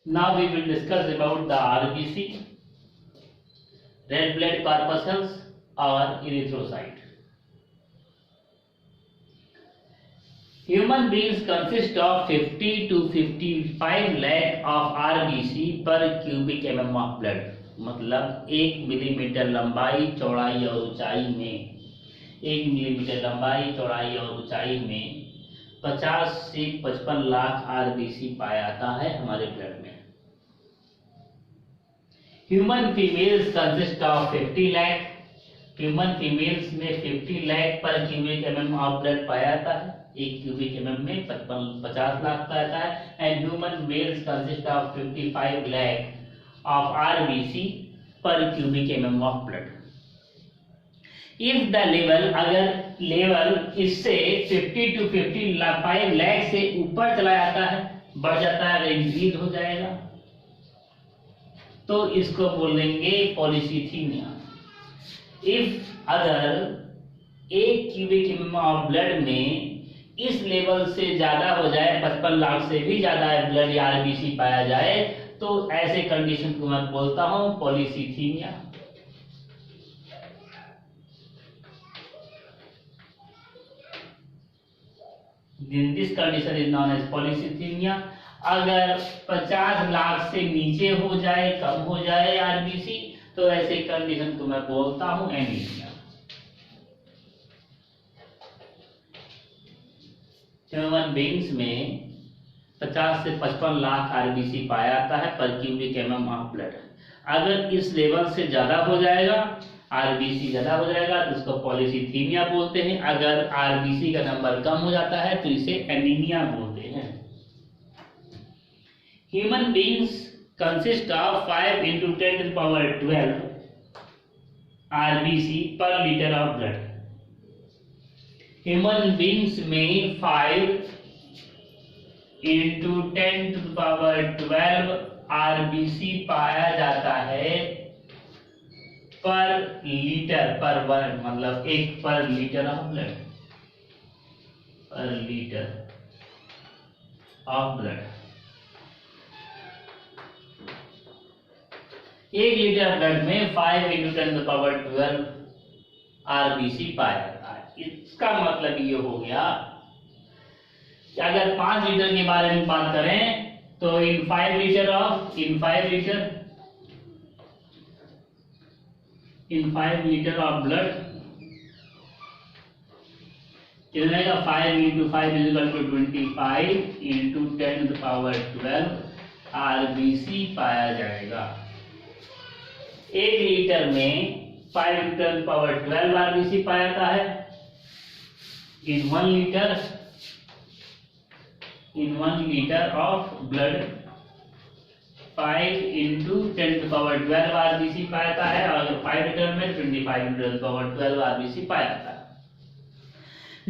Now we will discuss about the RBC, red blood corpuscles or erythrocyte. Human beings consist of 50 to 55 lakh of RBC per cubic mm of blood. मतलब 1 millimetre लंबाई चौड़ाई और ऊंचाई में 1 millimetre लंबाई चौड़ाई और ऊंचाई में 50 से 55 लाख आरबीसी पाया जाता है हमारे ब्लड में. Human females consist of 50 lakh. Human females में 50 लाख पर क्यूबिक एमएम ऑफ ब्लड पाया जाता है. एक क्यूबिक एमएम में 50 लाख पाया जाता है. And human males consist of 55 lakh of RBC per cubic MM of blood. If the level, अगर लेवल इससे 50 टू 55 लाख से ऊपर चला जाता है, बढ़ जाता है, अगर इंक्रीज हो जाएगा तो इसको बोलेंगे पॉलीसीथीमिया. इफ अगर 1 क्यूबिक एमएम ऑफ ब्लड में इस लेवल से ज्यादा हो जाए, 55 लाख से भी ज्यादा ब्लड या आरबीसी पाया जाए, तो ऐसे कंडीशन को मैं बोलता हूं polycythemia. This condition is known as polycythemia. अगर 50 लाख से नीचे हो जाए, कम हो जाए आरबीसी, तो ऐसे कंडीशन को मैं बोलता हूं एनीमिया. ह्यूमन बींग्स में 50 से 55 लाख आरबीसी पाया जाता है पर क्यूबिक एमएम ऑफ ब्लड. अगर इस लेवल से ज्यादा हो जाएगा, आरबीसी ज्यादा हो जाएगा, तो उसको पॉलीसीथीमिया बोलते हैं. अगर आरबीसी का नंबर कम हो जाता है तो इसे एनीमिया बोलते हैं. Human beings consist of 5 × 10⁻12 RBC per litre of blood. Human beings में 5 × 10⁻12 आरबीसी पाया जाता है पर लीटर, पर वन मतलब 1 पर लीटर ऑफ ब्लड, पर litre of blood. 1 litre blood में 5 × 10⁻12 आरबीसी पाया जाता है. इसका मतलब ये हो गया कि अगर 5 लीटर के बारे में बात करें तो इन 5 लीटर ऑफ ब्लड कितने का 5 × 5 = 25 × 10⁻12 आरबीसी पाया जाएगा. 1 लीटर में 5 × 10⁻12 आरबीसी पाया जाता है. In 1 litre of blood 5 × 10⁻12 RBC पाया जाता है, और अगर 5 लीटर में 25 × 10⁻12 आरबीसी पाया जाता है.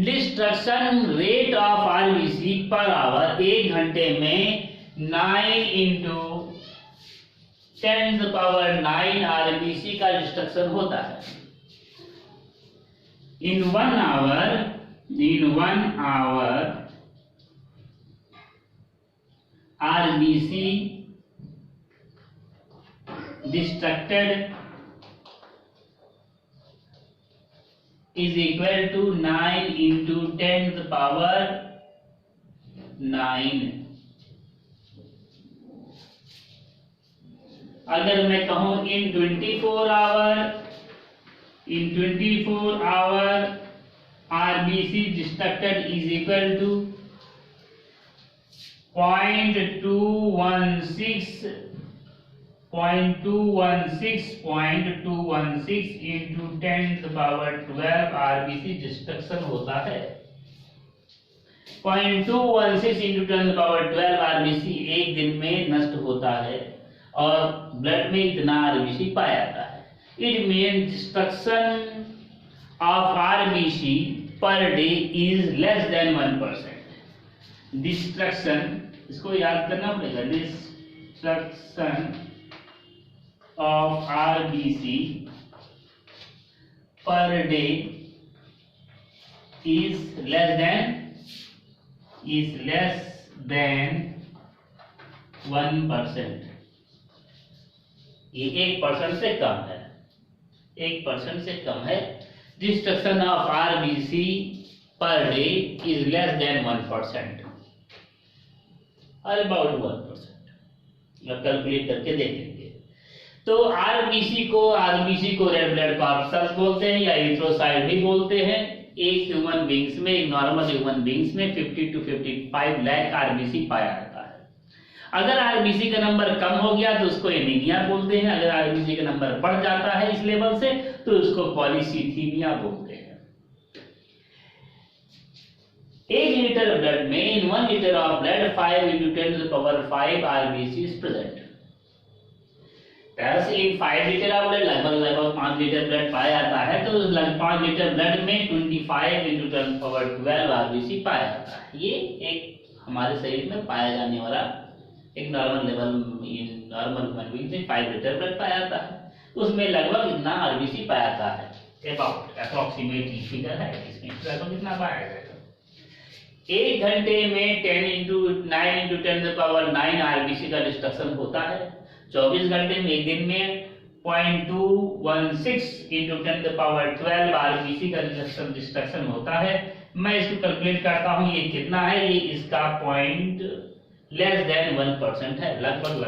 Destruction rate of RBC per hour 1 घंटे में 9 × 10⁻9 आरबीसी का डिस्ट्रक्शन होता है. In 1 hour RBC destructed is equal to 9 × 10⁻9. अगर मैं कहूं in 24 hour RBC destructed is equal to 0.216 × 10⁻12 RBC destruction होता है. 0.216 × 10⁻12 आरबीसी एक दिन में नष्ट होता है और ब्लड में इतना आरबीसी पाया जाता है. It mean destruction of RBC per day is less than 1%. Destruction, इसको याद करना पड़ेगा, destruction of RBC per day is less than 1%, ये 1% से कम है, 1% से कम है। Destruction of RBC per day is less than 1%, और अबाउट 1%। कैलकुलेट करके देखेंगे। तो आरबीसी को रेड ब्लड कॉर्पस्कल्स बोलते हैं या एरिथ्रोसाइट भी बोलते हैं। एक ह्यूमन बींग्स में, एक नॉर्मल ह्यूमन बींग्स में 50 to 55 लाख आरबीसी पाया जाता है। अगर आरबीसी का नंबर कम हो गया तो उसको एनीमिया बोलते हैं, अगर आरबीसी का नंबर बढ़ जाता है इस लेवल से तो उसको पॉलीसीथीमिया बोलते हैं। 1 लीटर ब्लड में, इन 1 litre of blood 5 × 10⁵ RBC is present. In 5 litre of blood लगभग 5 लीटर ब्लड पाया जाता है, तो 5 लीटर ब्लड में 25 × 10⁻12 आरबीसी पाया जाता है। ये एक हमारे शरीर में पाया जाने वाला एक normal level, normal human being में 5 लीटर ब्लड पाया जाता है, उसमें लगभग इतना आरबीसी पाया जाता है। अबाउट अप्रॉक्सीमेटली फिगर है, इसमें लगभग इतना पाया जाएगा। 1 घंटे में 10 × 9 × 10⁻9 आरबीसी का डिस्ट्रक्शन होता है। 24 घंटे में, एक दिन में 0.216 × 10⁻12 आरबीसी का डिस्ट्रक्शन होता है। मैं इसको कैलकुलेट करता हूँ, ये कितना है, ये इसका पॉइंट लेस देन 1% है, लगभग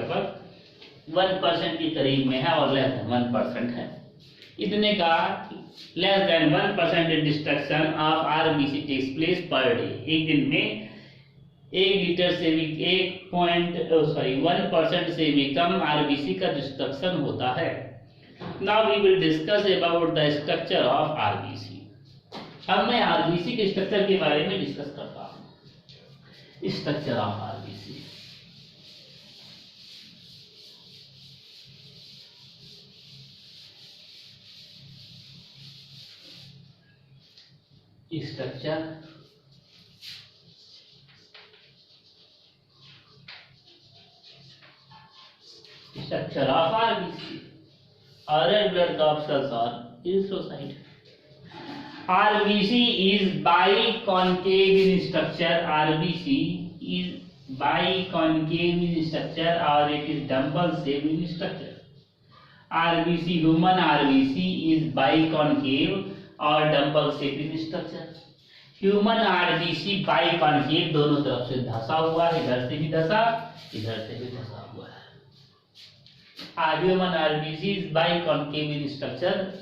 1% के करीब में है और लेस देन 1% है। इतने का less than 1% destruction of RBC takes place per day. एक दिन में 1 लीटर से भी 1% से भी कम आरबीसी का डिस्ट्रक्शन होता है। Now we will discuss about the structure of RBC. अब मैं आरबीसी के स्ट्रक्चर के बारे में डिस्कस करता हूँ। Structure of RBC, structure of RBC, red blood corpuscles or erythrocyte. RBC is biconcave in structure. RBC is biconcave in structure or it is dumbbell shape in structure. RBC, human RBC is biconcave or dumbbell shape in structure. Human RBC biconcave, दोनों तरफ से धंसा हुआ है, इधर से भी धंसा, इधर से भी धंसा हुआ है। Human RBC is biconcave in structure.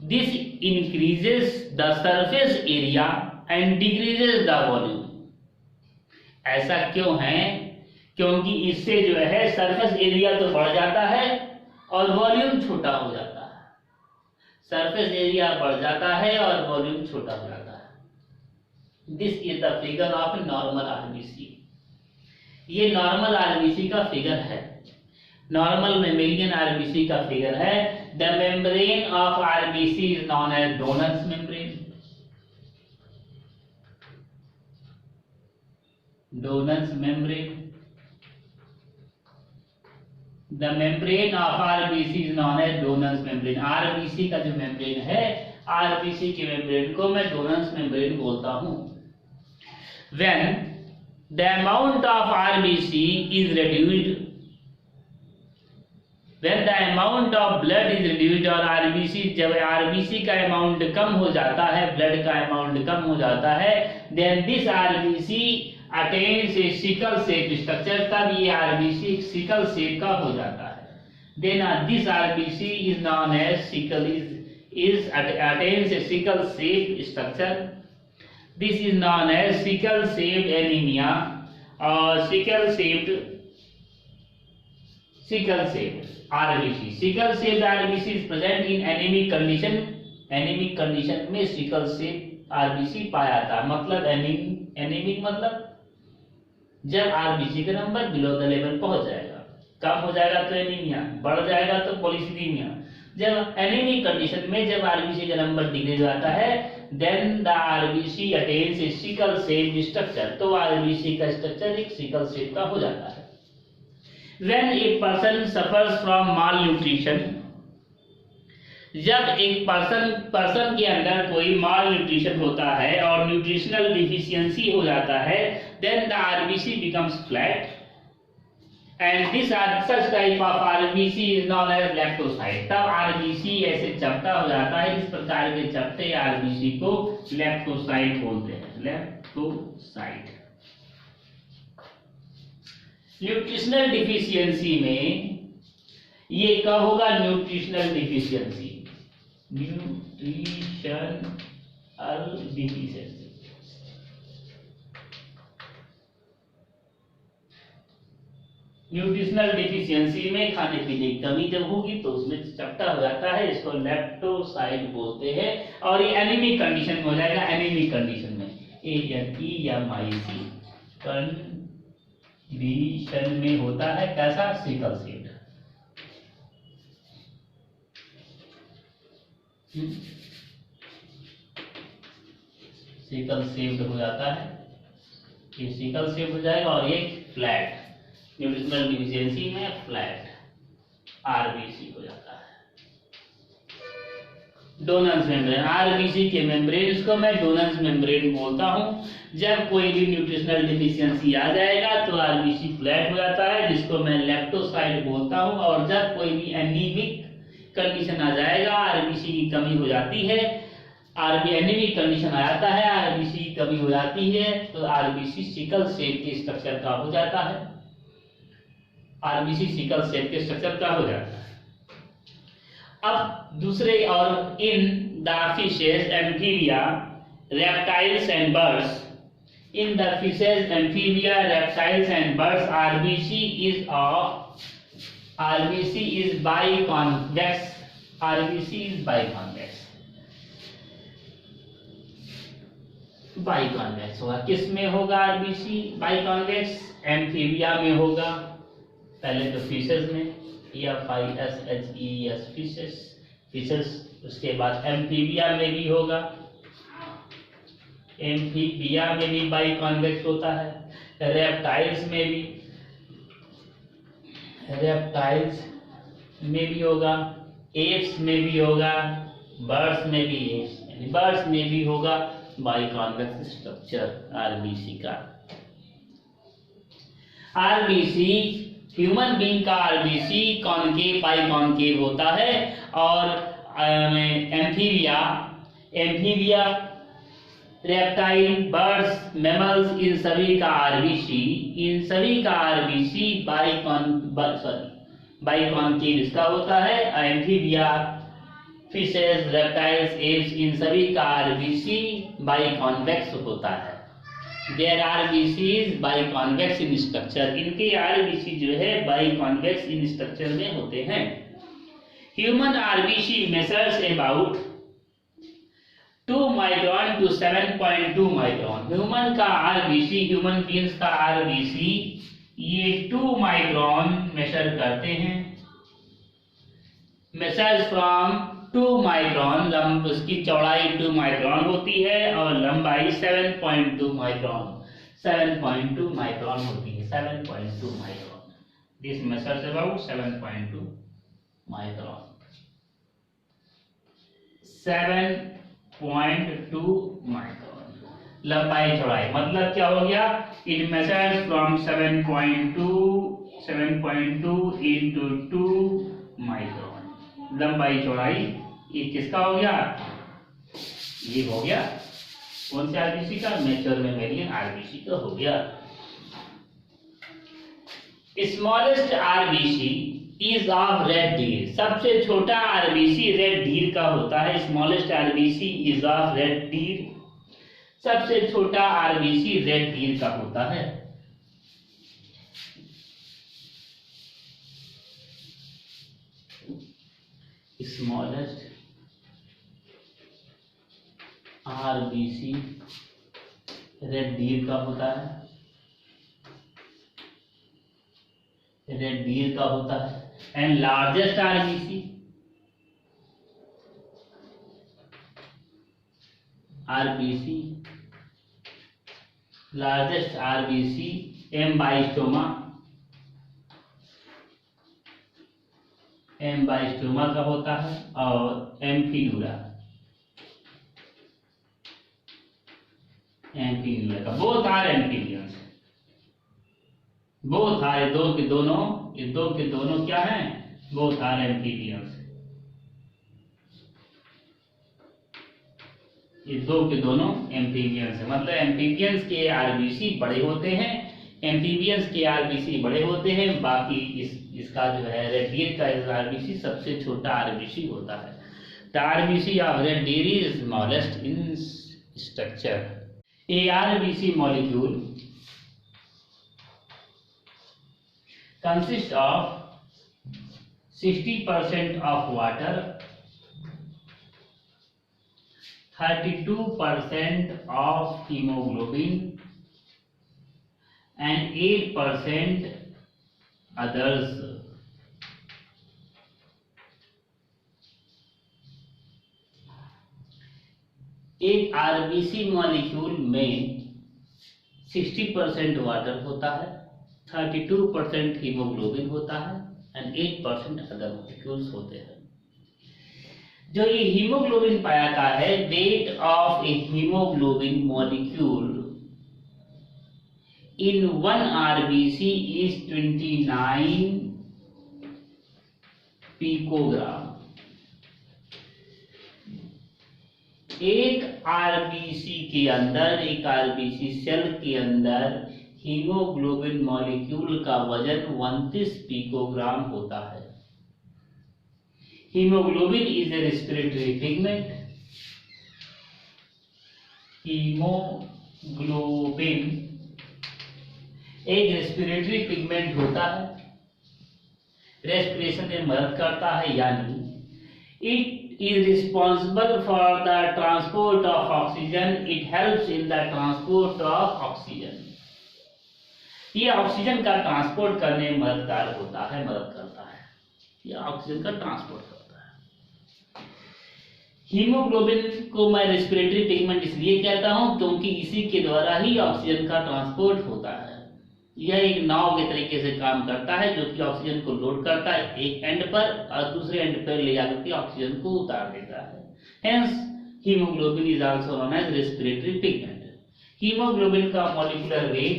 This increases the surface area and decreases the volume. ऐसा क्यों है? क्योंकि इससे जो है सरफेस एरिया तो बढ़ जाता है और वॉल्यूम छोटा हो जाता है। सरफेस एरिया बढ़ जाता है और वॉल्यूम छोटा हो जाता है। This is the figure of normal RBC. ये नॉर्मल आरबीसी का फिगर है, नॉर्मल मेमेलियन आरबीसी का फिगर है। The membrane of RBC is known as donus membrane. Donus membrane, the membrane of RBC is known as donus membrane. RBC का जो membrane है, आरबीसी के मेम्ब्रेन को मैं डोनस मेम्ब्रेन बोलता हूं। When the amount of RBC is reduced, when the amount of blood is reduced और RBC, जब RBC का अमाउंट कम हो जाता है, ब्लड का अमाउंट कम हो जाता है, then this RBC attains a sickle shape structure। तब ये RBC सिकल शेप का हो जाता है। Then this RBC is known as sickle is attains a sickle shape structure। This is known as sickle shaped anemia or sickle shaped RBC। sickle shaped RBC is present in anemic condition। anemic condition में sickle shaped RBC पाया जाता है। मतलब anemic मतलब जब RBC का number below the level पहुंच जाएगा, कम हो जाएगा तो एनीमिया, बढ़ जाएगा तो पॉलीसीथीमिया। जब एनीमिक कंडीशन में जब आरबीसी का नंबर डिक्रीज आता है, then the RBC attains a sickle shape structure. तो आरबीसी का स्ट्रक्चर एक सिकल शेप का हो जाता है। When a person suffers from malnutrition, जब एक पर्सन के अंदर कोई माल न्यूट्रिशन होता है और न्यूट्रिशनल डिफिशियंसी हो जाता है, then the RBC becomes flat. And this such type of RBC is known as leptocyte. तब आरबीसी ऐसे चपटा हो जाता है, इस प्रकार के चपटे आरबीसी को लेप्टोसाइट बोलते हैं, लेप्टोसाइट। न्यूट्रिशनल डिफिशियंसी में ये कब होगा? Nutritional deficiency, nutritional deficiency. Nutritional deficiency में खाने पीने की कमी जब होगी तो उसमें चपटा हो जाता है, इसको लेप्टोसाइट बोलते हैं। और ये एनीमिक कंडीशन में हो जाएगा, एनीमिक कंडीशन में, ANEMIC कंडीशन में होता है। कैसा? Sickle cell. सिकल सेव्ड हो जाता है, ये सिकल सेव्ड हो जाएगा। और ये फ्लैट, न्यूट्रिशनल डिफिशियंसी में फ्लैट आरबीसी हो जाता है। डोनल्स मेम्ब्रेन, आरबीसी के मेम्ब्रेन को मैं डोनल्स मेम्ब्रेन बोलता हूं। जब कोई भी न्यूट्रिशनल डिफिशियंसी आ जाएगा तो आरबीसी फ्लैट हो जाता है, जिसको मैं लेप्टोसाइट बोलता हूं। और जब कोई भी एनीमिक कंडीशन आ जाएगा, आरबीसी की कमी हो जाती है, एनीमिक कंडीशन आ जाता है, आरबीसी की कमी हो जाती है, तो आरबीसी सिकल सेल के स्ट्रक्चर का हो जाता है। आरबीसी सिकल सेल के स्ट्रक्चर का हो जाता है। अब दूसरे, और in the fishes, amphibia, reptiles and birds, in the fishes, amphibia, reptiles and birds, RBC is biconvex. RBC is biconvex, biconvex होगा। किस में होगा आरबीसी बाइकॉन्वेक्स? एम्फीबिया में होगा, पहले तो फिशेस में, FISHES फिशेस, उसके बाद एम्फीबिया में भी होगा, एम्फीबिया में भी बाइकॉन्वेक्स होता है। रेप्टाइल्स में भी, रेप्टाइल्स में भी होगा, एप्स में भी होगा, बर्ड्स में भी, एप्स बर्ड्स में भी होगा बाइकॉन्वेक्स स्ट्रक्चर आरबीसी का। आरबीसी, ह्यूमन बीइंग का आरबीसी कॉनकेव बाइकॉनकेव होता है। और एम्फीबिया, रेप्टाइल, बर्ड्स, मैमल्स, इन सभी का आरबीसी बाइकॉनकेव इसका होता है। एम्फीबिया, फिशेस, रेप्टाइल्स, एप्स, इन सभी का आरबीसी बाइकॉन्वेक्स होता है। Their RBC is biconvex in structure, इनके आरबीसी जो है बाइकॉन्वेक्स इन स्ट्रक्चर में होते हैं। Human RBC measures about 2 micron to 7.2 micron. Human का आरबीसी, ह्यूमन बीइंग्स का आरबीसी ये 2 माइक्रोन मेजर करते हैं। मेजर्स फ्रॉम 2 माइक्रोन, उसकी चौड़ाई 2 माइक्रोन होती है और लंबाई 7.2 माइक्रोन, 7.2 माइक्रोन होती है, 7.2 micron. This measures about 7.2 micron, 7.2 micron लंबाई चौड़ाई। मतलब क्या हो गया? It measures from 7.2 into 2 micron. लंबाई चौड़ाई ये किसका हो गया? ये हो गया कौन से आरबीसी का? मैच्योर मैमेलियन आरबीसी का हो गया। Smallest RBC is of red deer. सबसे छोटा आरबीसी रेड डीर का होता है। Smallest RBC is of red deer, सबसे छोटा आरबीसी रेड डीर का होता है। स्मॉलेस्ट आरबीसी रेड डीर का होता है, रेड डीर का होता है। And largest RBC, largest RBC ambystoma, ambystoma का होता है। और एम्फीलूरा, एम्फीलूरा का, both are amphibians, both are, ये दो के दोनों क्या हैं, बोथ आर एम्फीबियंस। ये दो के दोनों एम्फीबियंस है, मतलब एम्फीबियंस के आरबीसी बड़े होते हैं, एम्फीबियंस के आरबीसी बड़े होते हैं, बाकी इसका जो है रेडिएट का आरबीसी सबसे छोटा आरबीसी होता है। The RBC of red deer is smallest in structure. A RBC molecule consists of 60% of water, 32% of hemoglobin and 8% others। एक आरबीसी मॉलिक्यूल में 60% वाटर होता है, 32% हीमोग्लोबिन होता है एंड 8% अदर मॉलिक्यूल्स होते हैं। जो ये हीमोग्लोबिन पाया जाता है, weight of A hemoglobin molecule in 1 RBC is 29 picogram. एक आरबीसी के अंदर, एक आरबीसी सेल के अंदर हीमोग्लोबिन मॉलिक्यूल का वजन 29 पिकोग्राम होता है। Haemoglobin is a respiratory pigment. Haemoglobin एक रेस्पिरेटरी पिगमेंट होता है, रेस्पिरेशन में मदद करता है, यानी it is responsible for the transport of oxygen, it helps in the transport of oxygen. ये ऑक्सीजन का ट्रांसपोर्ट करने में मददगार होता है, मदद करता है, ये ऑक्सीजन का ट्रांसपोर्ट करता है। हीमोग्लोबिन को मैं रेस्पिरेटरी पिगमेंट इसलिए कहता हूं क्योंकि इसी के द्वारा ही ऑक्सीजन का ट्रांसपोर्ट होता है। यह एक नाव के तरीके से काम करता है जो कि ऑक्सीजन को लोड करता है एक एंड पर और दूसरे एंड पर ले जाकर के ऑक्सीजन को उतार देता है। Hence hemoglobin is also known as respiratory pigment. Hemoglobin का molecular weight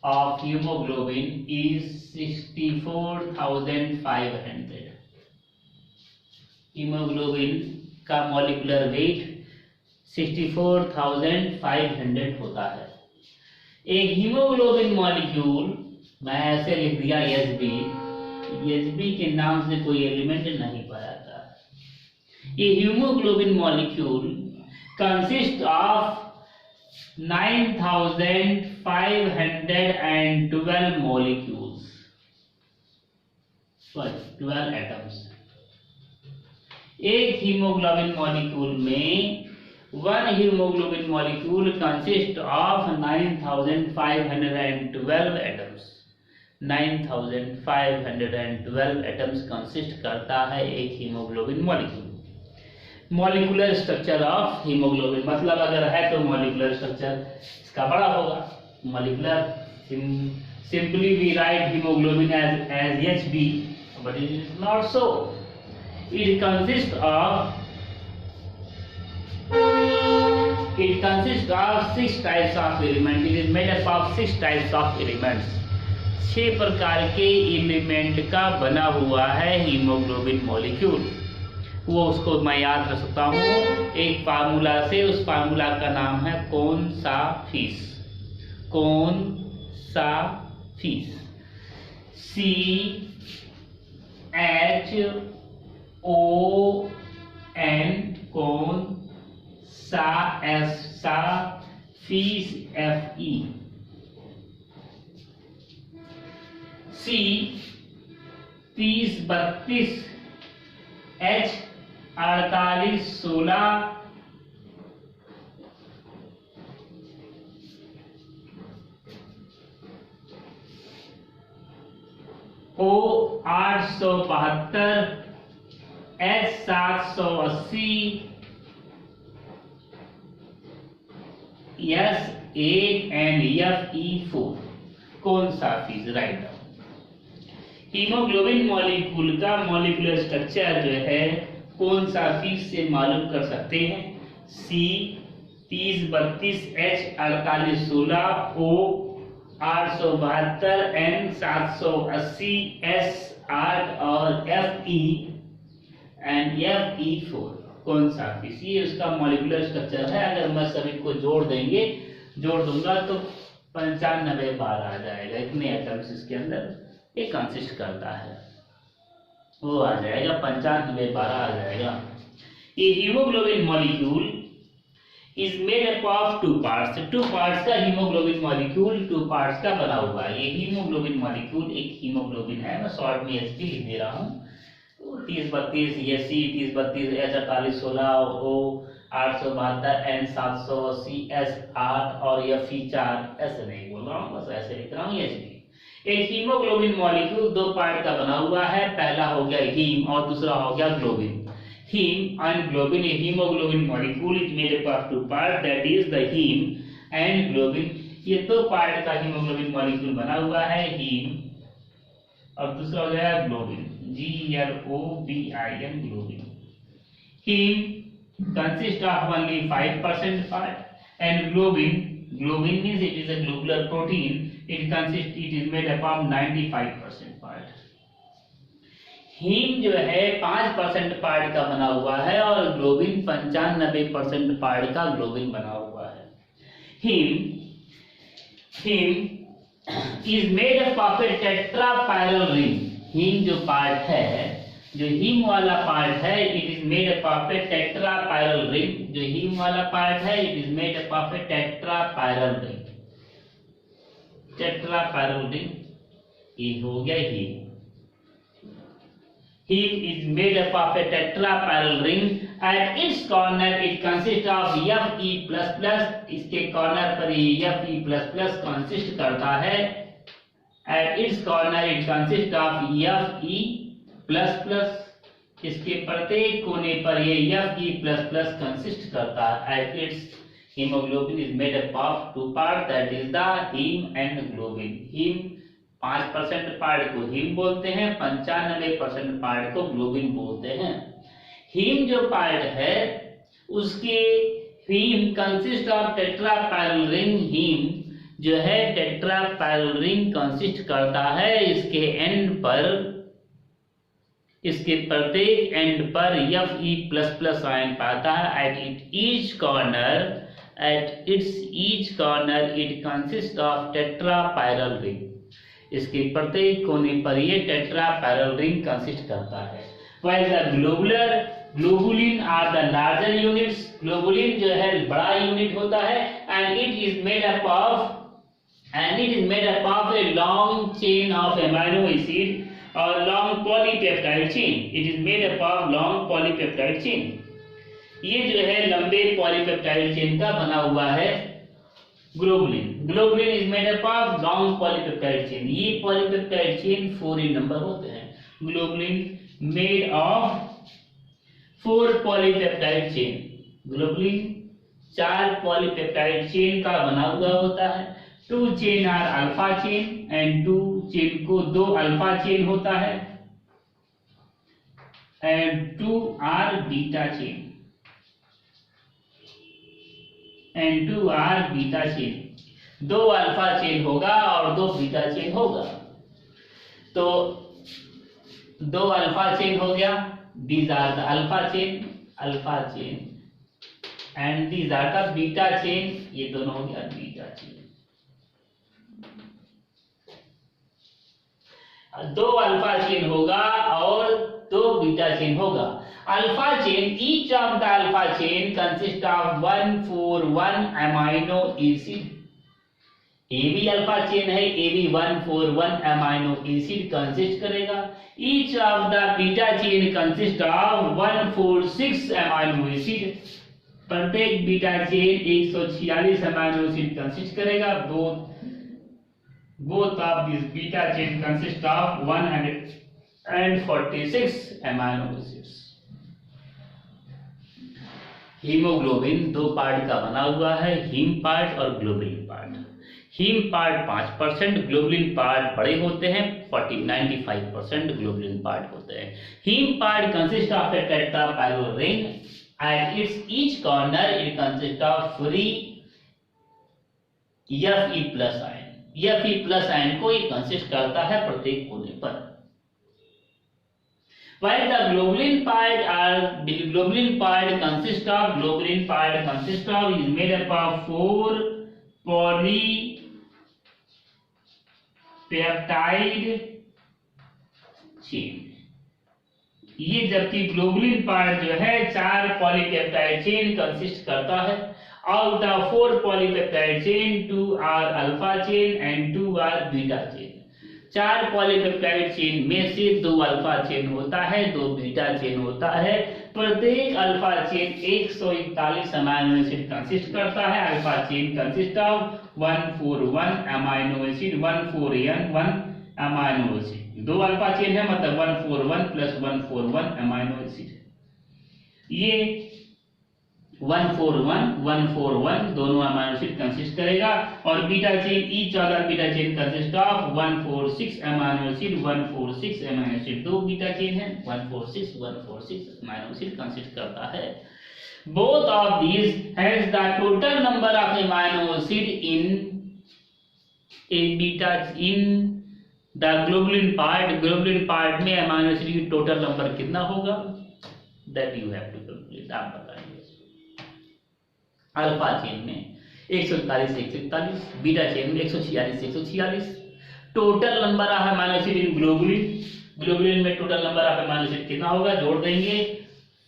of hemoglobin is 64,500। Hemoglobin का मॉलिक्यूलर वेट 64,500 होता है। एक हीमोग्लोबिन मॉलिक्यूल, मैं ऐसे लिख दिया एचबी के नाम से कोई एलिमेंट नहीं पाया था। ये haemoglobin molecule consist of 9,512 molecules, sorry 12 atoms। एक हीमोग्लोबिन मॉलिक्यूल में one haemoglobin molecule consist of 9,512 atoms. 9,512 atoms consist करता है एक haemoglobin molecule. Molecular structure of haemoglobin, मतलब अगर है तो मॉलिक्यूलर स्ट्रक्चर इसका बड़ा होगा। Molecular simply we write haemoglobin as Hb, but it is not so. It consist of 6 types of element. It is made up of 6 types of elements. 6 प्रकार के element का बना हुआ है हीमोग्लोबिन मॉलिक्यूल। वो उसको मैं याद रख सकता हूँ एक फार्मूला से। उस फार्मूला का नाम है कौन सा फीस। CHON, कौन सा, सा, fees FE। C 30-32, H 48-16, O 872, H 780, S 8 and FE 4। कौन सा fees write down. Haemoglobin molecule का मॉलिक्यूलर स्ट्रक्चर जो है कौन सा फीस से मालूम कर सकते हैं। 3032H4816 O 872 N 780 S 8 और Fe4 कौन सा ऑफिस, ये उसका मॉलिक्यूलर स्ट्रक्चर है। अगर मैं सभी को जोड़ दूंगा तो 95 बार आ जाएगा। इतने एटम्स इसके अंदर ये कंसिस्ट करता है, वो आ जाएगा 95 बार आ जाएगा। ये haemoglobin molecule is made up of two parts का हीमोग्लोबिन मॉलिक्यूल 2 पार्ट्स का बना हुआ है। ये हीमोग्लोबिन मॉलिक्यूल एक हीमोग्लोबिन है, मैं शॉर्ट में एचपी लिख दे रहा हूँ। 3032 ये सी 3032 H4816 O 872 N 780 S 8 और ये Fe4 ऐसे नहीं बोल रहा हूँ, बस ऐसे लिख रहा हूँ एचपी। एक हीमोग्लोबिन मॉलिक्यूल 2 पार्ट का बना हुआ है, पहला हो गया हीम और दूसरा हो गया globin. Heme and globin, a hemoglobin molecule is made up of 2 parts, that is the heme and globin। ये 2 पार्ट का हीमोग्लोबिन मॉलिक्यूल बना हुआ है, हीम और दूसरा हो गया globin, GLOBIN globin. Heme consists of only 5% part and globin means it is a globular protein, it is made up of 95% part। Haem जो है 5% पार्ट का बना हुआ है और ग्लोबिन 95% पार्ट का ग्लोबिन बना हुआ है। Heme is made up of a tetrapyrrole ring. Heme जो पार्ट है, जो हीम वाला पार्ट है, it is made up of a tetrapyrrole ring. जो हीम वाला पार्ट है, it is made up of a tetrapyrrole ring. Tetrapyrrole ring ये हो गया heme. Heme is made up of a tetrapiral ring. At its corner it consists of Fe++। इसके corner पर ये Fe++ consist करता है। At its corner it consists of Fe++। इसके प्रत्येक कोने पर ये Fe++ कंसिस्ट करता है। At its hemoglobin is made up of 2 parts, that is the heme and globin। Heme 5% part को हीम बोलते हैं, 95% पार्ट को ग्लोबिन बोलते हैं। हीम जो पार्ट है उसके heme consist of tetrapyrrole ring. Heme जो है टेट्रापायरल रिंग कंसिस्ट करता है। इसके एंड पर, इसके प्रत्येक एंड पर Fe++ आयन पाता है। At its each corner it consists of tetrapiral ring। इसके प्रत्येक कोने पर ये टेट्रापैरल रिंग कंसिस्ट करता है। While the globulin are the larger units। Globulin जो है बड़ा यूनिट होता है and it is made up of a long chain of amino acid or long polypeptide chain। It is made up of long polypeptide chain। ये जो है लंबे polypeptide chain का बना हुआ है globulin is made up of long polypeptide chain. ये polypeptide chain 4 in number होते हैं। Globulin made of 4 polypeptide chain. Globulin 4 polypeptide chain का बना हुआ होता है। 2 chain are alpha chain and 2 chain को 2 अल्फा चेन होता है and 2 are beta chain and 2 are beta chain. 2 alpha chain होगा और 2 बीटा चेन होगा। तो 2 अल्फा चेन हो गया, these are the alpha chain and these are the beta chain। ये दोनों हो गया बीटा चेन। 2 अल्फा चेन होगा और 2 बीटा चेन होगा। Alpha chain, each of the alpha chain consists of 141 amino acid। ए भी अल्फा चेन है, ए भी 141 अमाइनो एसिड कंसिस्ट करेगा। Each of the beta chain consist of 146 amino acid. प्रत्येक beta chain 146 amino acid consist करेगा। both of these beta chain consist of 146 amino acids। Hemoglobin 2 part का बना हुआ है, हीम पार्ट और globulin part. Heme part 5%, globulin part बड़े होते हैं, 95% ग्लोबुलिन पार्ट होते हैं। Heme part consist of a tetrapyrrole ring At its each corner it consists of free Fe plus ion. Fe plus ion को ये consist करता है प्रत्येक कोने पर. While the globulin part consists of is made up of 4 polypeptide chain. ये जबकि globulin part जो है 4 पॉलीपेप्टाइड चेन कंसिस्ट करता है. Out of 4 polypeptide chain, 2 are alpha chain and 2 are beta chain. 4 polypeptide chain में से 2 अल्फा चेन होता है, 2 बीटा चेन होता है. प्रत्येक alpha chain 141 amino acid consist करता है. Alpha chain consist of 141 amino acid, 141 amino acid. 2 alpha chain है मतलब 141 प्लस 141 अमीनो एसिड. ये 141 दोनों अमीनो एसिड कंसिस्ट करेगा. और beta chain each other beta chain consist of 146 amino acid, 146 amino acid. 2 beta chain है, 146 amino acid consist करता है. Both of these has the total number of amino acid in a beta in the globulin part में amino acid की total number कितना होगा, that you have to calculate. आप बताइए. Alpha chain में 141, beta chain में 146. Total number of amino acid in globulin में total number of amino acid कितना होगा, जोड़ देंगे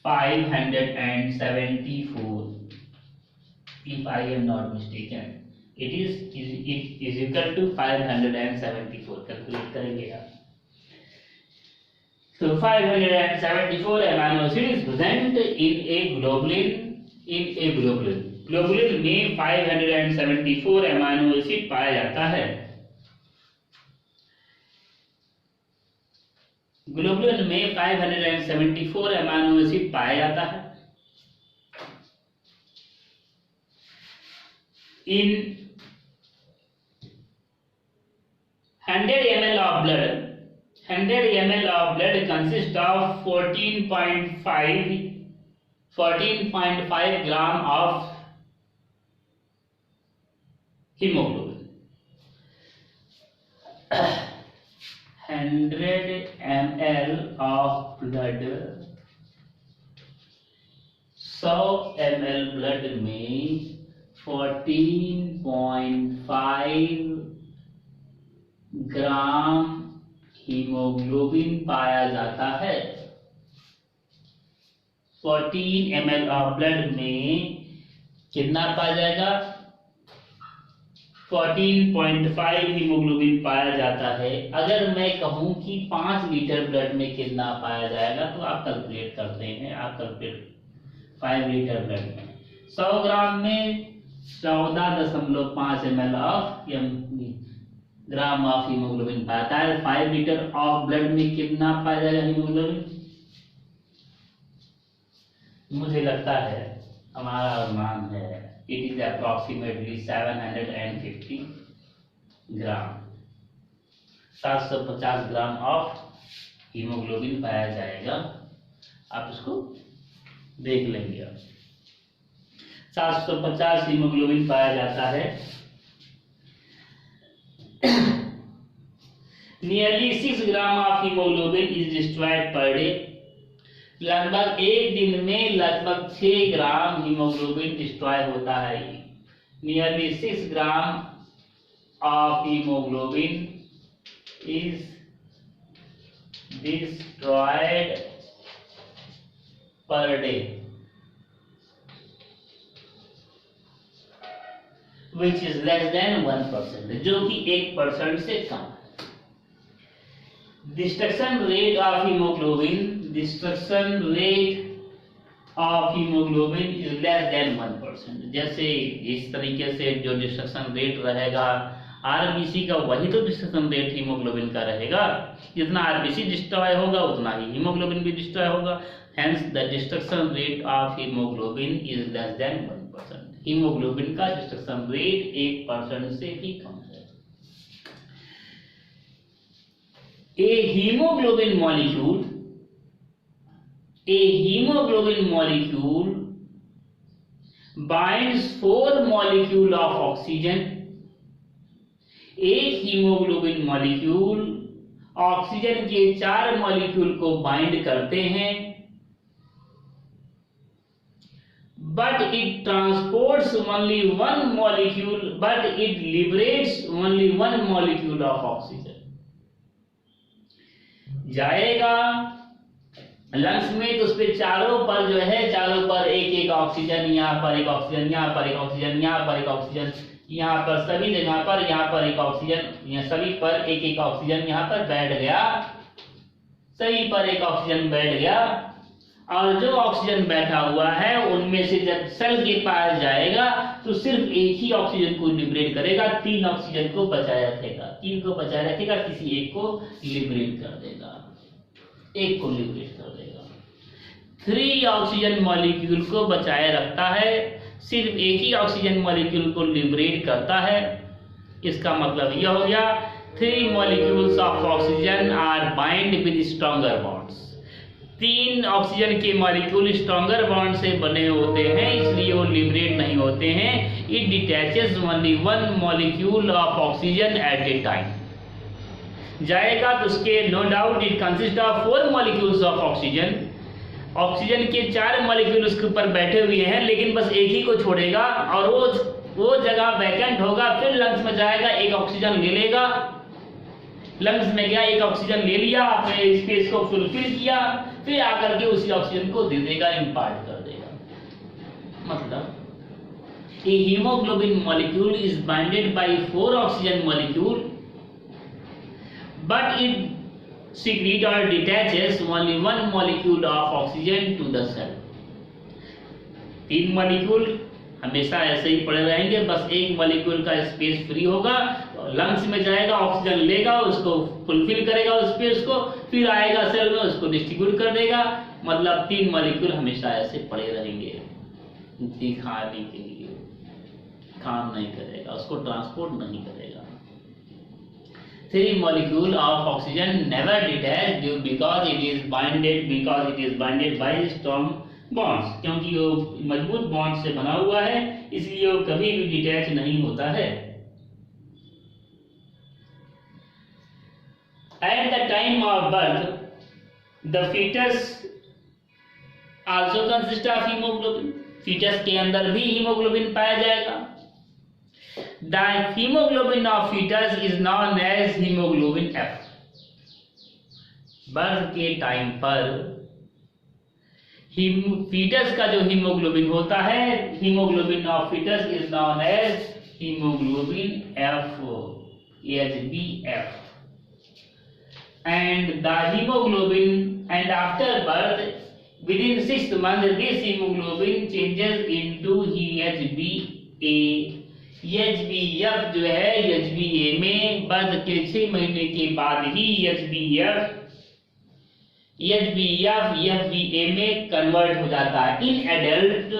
574. If I am not mistaken it is equal to 574. Calculate करेंगे आप. So 574 amino acid is present in a globulin. Globulin में 574 amino acid पाया जाता है. ग्लोबुलिन में 574 अमीनो एसिड पाया जाता है. In 100 ml of blood consists of 14.5 gram of hemoglobin. 100 ml of blood, 100 ml blood में 14.5 ग्राम हीमोग्लोबिन पाया जाता है. 14 ml ऑफ ब्लड में कितना पाया जाएगा, 14.5 हीमोग्लोबिन पाया जाता है. अगर मैं कहूं कि 5 लीटर ब्लड में कितना पाया जाएगा तो आप कैलकुलेट करते हैं. आप कैलकुलेट 5 लीटर ब्लड में 100 ग्राम में 14.5 ml of gram of haemoglobin पाता है. 5 लीटर ऑफ ब्लड में कितना पाया जाएगा हीमोग्लोबिन, मुझे लगता है, हमारा अनुमान है, it is approximately 750 gram, 750 gram of haemoglobin पाया जाएगा. आप इसको देख लेंगे. आप 750 हीमोग्लोबिन पाया जाता है. Nearly 6 gram of haemoglobin is destroyed per day. लगभग एक दिन में लगभग 6 ग्राम हीमोग्लोबिन डिस्ट्रॉय होता है. Nearly 6 gram of haemoglobin is destroyed per day, which is less than 1%, जो कि 1% से कम है. Destruction rate of haemoglobin is less than 1%. जैसे इस तरीके से जो डिस्ट्रक्शन रेट रहेगा आरबीसी का, वही तो डिस्ट्रक्शन रेट हीमोग्लोबिन का रहेगा. जितना आरबीसी डिस्ट्रॉय होगा उतना ही हीमोग्लोबिन भी डिस्ट्रॉय होगा. Hence the destruction rate of haemoglobin is less than 1%. Haemoglobin का डिस्ट्रक्शन रेट 1% से भी कम है. A hemoglobin molecule binds 4 molecule of oxygen. एक हीमोग्लोबिन मॉलिक्यूल ऑक्सीजन के 4 मॉलिक्यूल को बाइंड करते हैं, but it transports only one molecule, but it liberates only one molecule of oxygen। जाएगा लंग्स में तो उसपे चारों पर जो है, चारों पर एक एक ऑक्सीजन, यहाँ पर एक ऑक्सीजन, यहाँ पर एक ऑक्सीजन, यहाँ पर एक ऑक्सीजन, यहाँ पर सभी जगह पर, यहाँ पर एक ऑक्सीजन, यहाँ सभी पर एक एक ऑक्सीजन यहाँ पर बैठ गया, सभी पर एक ऑक्सीजन बैठ गया। और जो ऑक्सीजन बैठा हुआ है उनमें से जब सेल के पास जाएगा तो सिर्फ एक ही ऑक्सीजन को लिबरेट करेगा, 3 ऑक्सीजन को बचाए रखेगा, 3 को बचाए रखेगा, किसी एक को लिबरेट कर देगा, एक को लिबरेट कर देगा। 3 ऑक्सीजन मॉलिक्यूल को बचाए रखता है, सिर्फ एक ही ऑक्सीजन मॉलिक्यूल को लिबरेट करता है। इसका मतलब यह हो गया 3 molecules of oxygen are bind with stronger bonds. 3 oxygen के मॉलिक्यूल स्ट्रॉन्गर बॉन्ड से बने होते हैं, इसलिए वो लिबरेट नहीं होते हैं। It detaches only 1 molecule of oxygen at a time. जाएगा तो उसके no doubt it consist of 4 molecules of oxygen. Oxygen के 4 मॉलिक्यूल उसके ऊपर बैठे हुए हैं, लेकिन बस एक ही को छोड़ेगा और वो जगह वैकेंट होगा। फिर लंग्स में जाएगा, एक ऑक्सीजन ले लेगा, लंग्स में गया, एक ऑक्सीजन ले लिया, अपने स्पेस को फुलफिल किया, फिर आकर के उसी ऑक्सीजन को दे देगा, इम्पार्ट कर देगा। मतलब a hemoglobin molecule is binded by 4 oxygen molecule, but it secrete or detaches only 1 molecule of oxygen to the cell। 3 molecule हमेशा ऐसे ही पड़े रहेंगे, बस एक मॉलिक्यूल का स्पेस फ्री होगा, लंग्स में जाएगा, ऑक्सीजन लेगा, उसको फुलफिल करेगा उस स्पेस को, फिर आएगा सेल में, उसको डिस्ट्रीब्यूट कर देगा। मतलब 3 मॉलिक्यूल हमेशा ऐसे पड़े रहेंगे, दिखाने के लिए काम नहीं करेगा, उसको ट्रांसपोर्ट नहीं करेगा। 3 molecule of oxygen never detach because it is bonded by strong bonds। क्योंकि वो मजबूत बॉन्ड से बना हुआ है, इसलिए वो कभी भी डिटैच नहीं होता है। At the time of birth, the fetus also consists of hemoglobin। fetus के अंदर भी हीमोग्लोबिन पाया जाएगा। The hemoglobin of fetus is known as hemoglobin F। Birth के टाइम पर फीटस का जो हीमोग्लोबिन होता है, haemoglobin of foetus is known as haemoglobin F, HbF। And the hemoglobin, and after birth within 6 months this hemoglobin changes into HbA। HbF जो है HbA में birth के 6 महीने के बाद ही HbF HbA में कन्वर्ट हो जाता है। In adult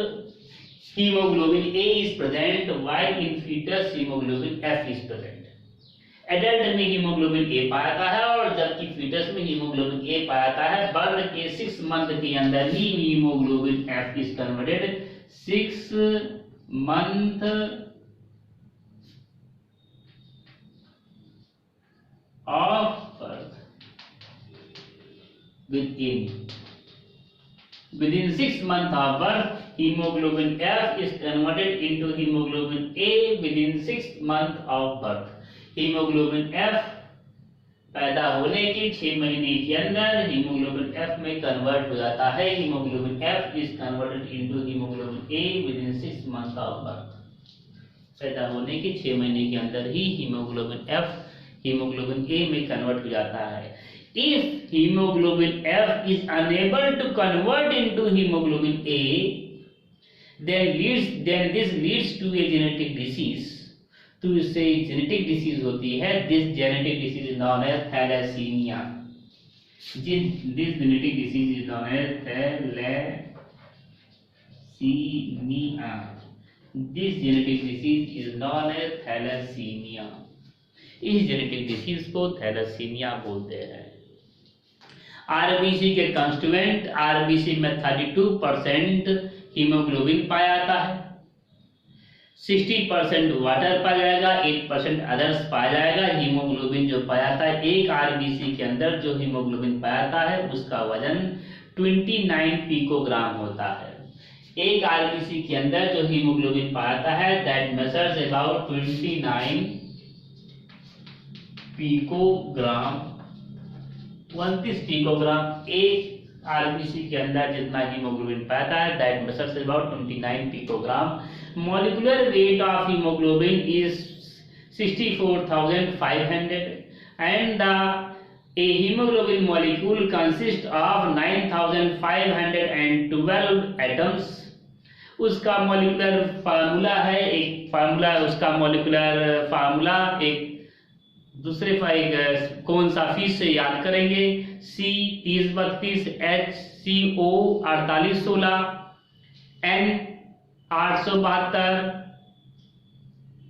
haemoglobin A is present while in fetus haemoglobin F is present. Adult में हीमोग्लोबिन A पाया जाता है और जबकि फीटस में हीमोग्लोबिन A पाया जाता है। बर्थ के 6 मंथ के अंदर ही hemoglobin F is converted. 6 month of birth within 6 months of birth hemoglobin F is converted into hemoglobin A within 6 months of birth। hemoglobin F पैदा होने के 6 महीने के अंदर हीमोग्लोबिन F में कन्वर्ट हो जाता है। Haemoglobin F is converted into hemoglobin A within 6 months of birth। पैदा होने के 6 महीने के अंदर ही हीमोग्लोबिन F हीमोग्लोबिन A में कन्वर्ट हो जाता है। If hemoglobin F is unable to convert into hemoglobin A, then this leads to a genetic disease। तो इससे जेनेटिक डिसीज होती है। This genetic disease is known as thalassaemia. This genetic disease is known as thalassaemia. This genetic disease is known as thalassaemia. इस genetic disease को thalassaemia बोलते हैं। RBC के constituent, RBC में 32% हीमोग्लोबिन पाया जाता है। 60% वाटर पाया जाएगा, 8% अदर्स पाया जाएगा। हीमोग्लोबिन जो पाया जाता है एक आरबीसी के अंदर, जो हीमोग्लोबिन पाया जाता है उसका वजन 29 पिकोग्राम होता है। एक आरबीसी के अंदर जो हीमोग्लोबिन पाया जाता है that measures about 29 picogram, 29 picogram. एक आरबीसी के अंदर जितना हीमोग्लोबिन पाया जाता है that measures about 29 picogram. Molecular weight of hemoglobin is 64,500 and a hemoglobin molecule consists of 9,512 atoms। उसका मॉलिक्यूलर फार्मूला है, एक फार्मूला उसका मॉलिक्यूलर फार्मूला एक दूसरे कौन सा फीस से याद करेंगे, C 3032, H CO 4816, N 872,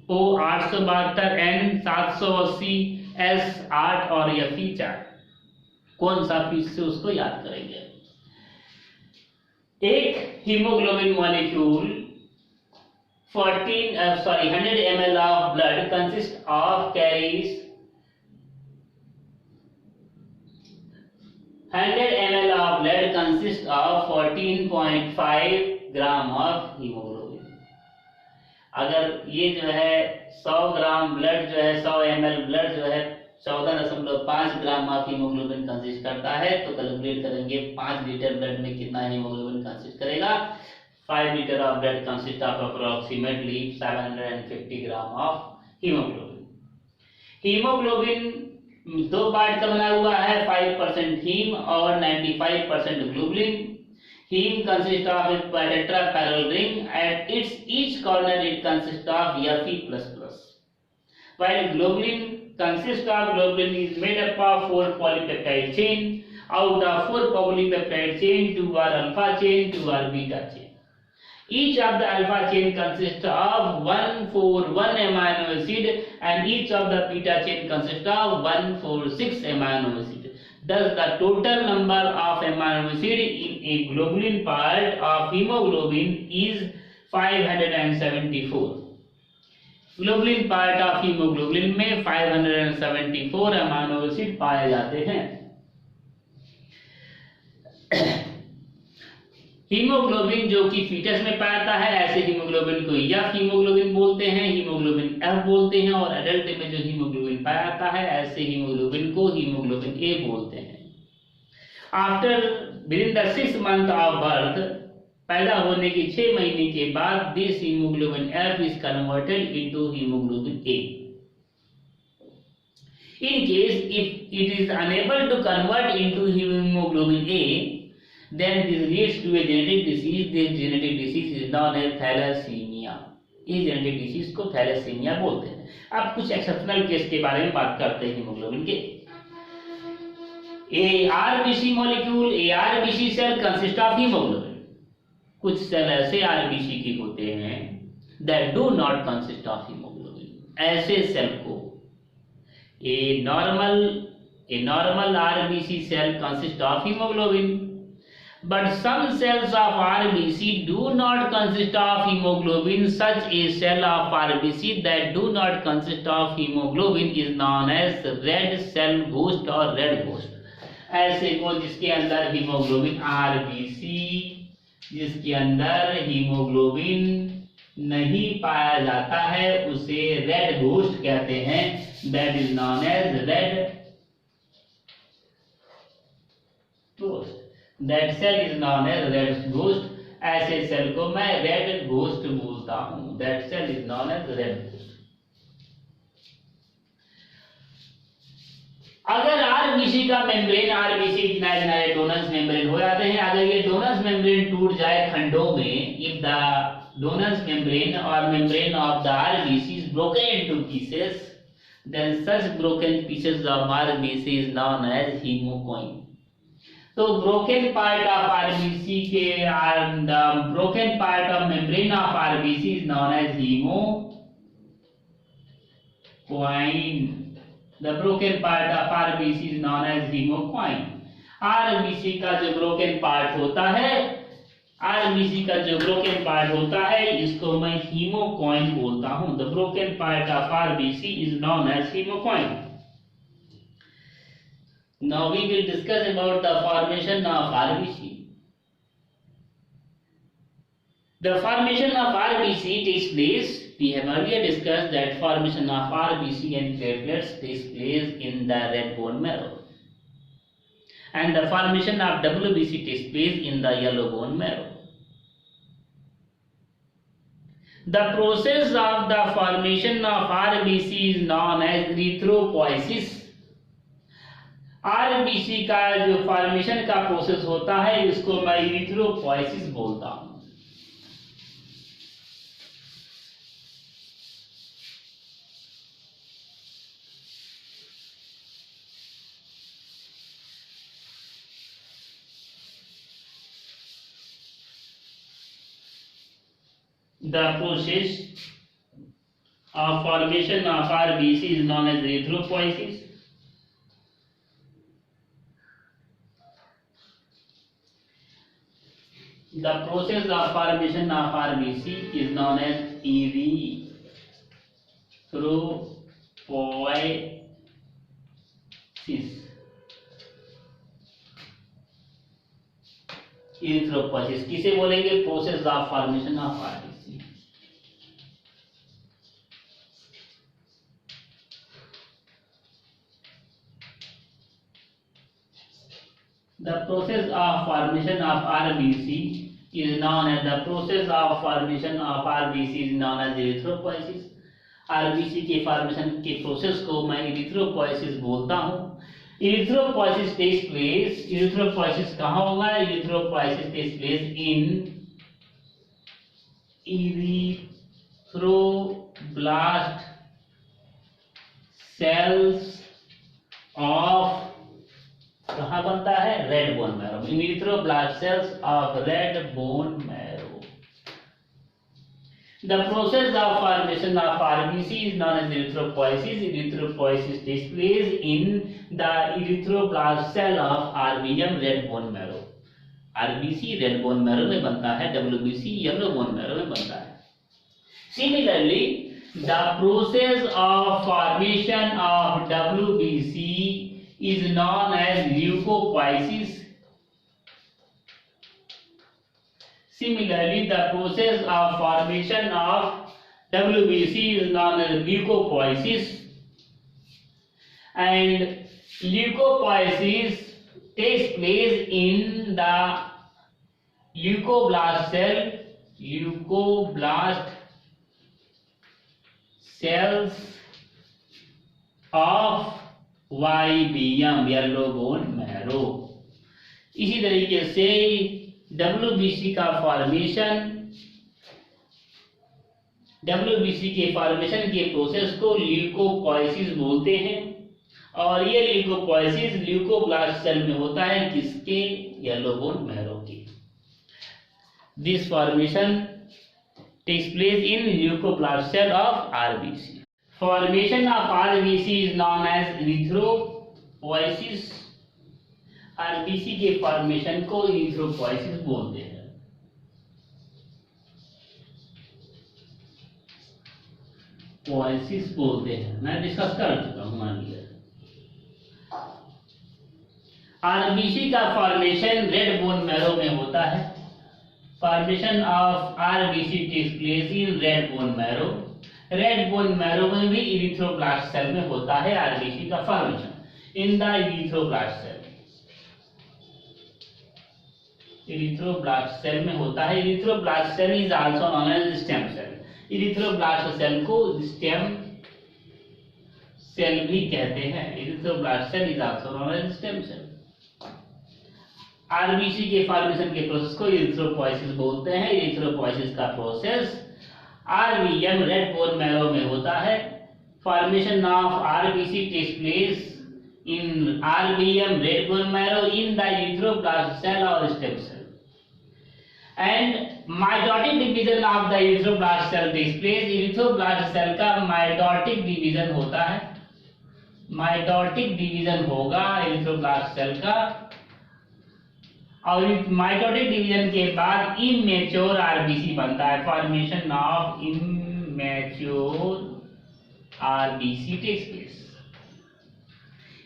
O 872, N 780, S 8 और Fe 4। कौन सा फीस से उसको याद करेंगे। एक haemoglobin molecule 100 ml of blood consists of carries 100 ml of blood consists of 14.5 gram of haemoglobin. अगर ये जो है 100 ग्राम ब्लड जो है 100 ml ब्लड जो है 14.5 ग्राम ऑफ हीमोग्लोबिन कंसिस्ट करता है, तो कैलकुलेट करेंगे 5 लीटर ब्लड में कितना हीमोग्लोबिन कंसिस्ट करेगा। 5 litre of blood consist of approximately 750 gram of haemoglobin. Haemoglobin दो पार्ट का बना हुआ है, 5% हीम और 95% globulin. Heme consists of a tetraparallel ring. At its each corner it consists of Fe++. While globulin consists of globulin is made up of 4 polypeptide chain. Out of 4 polypeptide chain, 2 are alpha chain, 2 are beta chain. Each of the alpha chain consists of 1,4,1 amino acid and each of the beta chain consists of 1,4,6 amino acid. Thus, the total number of amino acid in a globulin part of hemoglobin is 574. Globulin part of haemoglobin में 574 amino acid पाए जाते हैं। Haemoglobin जो कि foetus में पाया जाता है, ऐसे हीमोग्लोबिन को एफ हीमोग्लोबिन बोलते हैं, हीमोग्लोबिन एफ बोलते हैं। और एडल्ट में जो हीमोग्लोबिन पाया जाता है ऐसे हीमोग्लोबिन को हीमोग्लोबिन ए बोलते हैं। After within the 6 month of birth, पैदा होने के 6 महीने के बाद this haemoglobin F is converted into haemoglobin A. In case if it is unable to convert into haemoglobin A, then this leads to a genetic disease. This genetic disease is known as thalassemia. इस genetic disease को thalassaemia बोलते हैं। अब कुछ exceptional case के बारे में बात करते हैं हीमोग्लोबिन के। A RBC molecule, a RBC cell consist of hemoglobin. कुछ सेल ऐसे RBC के होते हैं that do not consist of hemoglobin. ऐसे सेल को a normal RBC cell consist of hemoglobin. But some cells of RBC do not consist of hemoglobin. Such a cell of RBC that do not consist of hemoglobin is known as red cell ghost or red ghost. ऐसे को जिसके अंदर haemoglobin RBC जिसके अंदर haemoglobin नहीं पाया जाता है उसे रेड घोस्ट कहते हैं। That is known as red ghost. That cell is known as red ghost. ऐसे सेल को मैं रेड घोस्ट बोलता हूं। That cell is known as red ghost. अगर आरबीसी का मेम्ब्रेन, आरबीसी किनारे डोनस मेम्ब्रेन हो जाते हैं, अगर ये डोनस मेम्ब्रेन टूट जाए खंडों में, इफ द डोनस मेम्ब्रेन और membrane of the RBC is broken into pieces, then such broken pieces of RBC is known as hemoconia. तो ब्रोकन पार्ट ऑफ आरबीसी के the broken part of membrane of RBC is known as hemoconia. The broken part of RBC is known as hemocoin. RBC का जो broken part होता है RBC का जो broken part होता है इसको मैं हीमोकॉइन बोलता हूं। The broken part of RBC is known as hemoconia. Now we will discuss about the formation of RBC. The formation of RBC takes place. We have earlier discussed that formation of RBC and platelets takes place in the red bone marrow, and the formation of WBC takes place in the yellow bone marrow. The process of the formation of RBC is known as erythropoiesis. RBC का जो formation का process होता है इसको मैं erythropoiesis बोलता हूं। The process of formation of RBC is known as erythropoiesis. The process of formation of RBC is known as erythropoiesis. Erythropoiesis किसे बोलेंगे? Process of formation of RBC. The process of formation of RBC is known as erythropoiesis. RBC के formation के process को मैं erythropoiesis बोलता हूँ। Erythropoiesis takes place. Erythropoiesis कहाँ होगा? Erythropoiesis takes place in erythroblast cells of कहाँ बनता है? Red bone marrow. Erythroblast cells of red bone marrow. The process of formation of RBC is known as erythropoiesis. Erythropoiesis takes place in the erythroblast cell of RBM red bone marrow. RBC red bone marrow में बनता है, WBC yellow bone marrow में बनता है। Similarly the process of formation of WBC is known as leukopoiesis. Similarly, the process of formation of WBC is known as leukopoiesis, and leukopoiesis takes place in the leukoblast cells of YBM yellow bone marrow. इसी तरीके से WBC का formation, WBC के formation के process को ल्यूकोपोइसिस बोलते हैं, और ये ल्यूकोपोइसिस ल्यूकोब्लास्ट सेल में होता है, किसके? येलो बोन मैरो के। This formation takes place in leucoblast cell of RBC. Formation of RBC is known as erythropoiesis. RBC के फॉर्मेशन को erythropoiesis बोलते हैं। पोइसिस बोलते हैं, मैं डिस्कस कर चुका हूं। मान लिया आरबीसी का फॉर्मेशन रेड बोन मैरो में होता है। Formation of RBC takes place in red bone marrow. Red bone marrow में भी इरिथ्रोब्लास्ट सेल में होता है आरबीसी का formation. In the erythroblast cell में होता है। Erythroblast cell is also known as stem cell. Erythroblast cell को स्टेम सेल भी कहते हैं। Erythroblast cell is also known as stem cell. RBC के फॉर्मेशन के प्रोसेस को इरिथ्रोपोइसिस बोलते हैं। इरिथ्रोपोइसिस का process RBM red bone marrow में होता है। Formation of RBC takes place in RBM red bone marrow in the erythroblast cell or stem cell, and mitotic division of the erythroblast cell takes place. erythroblast cell का mitotic division होता है, mitotic division होगा erythroblast cell का और mitotic division के बाद immature RBC बनता है। Formation of immature RBC takes place.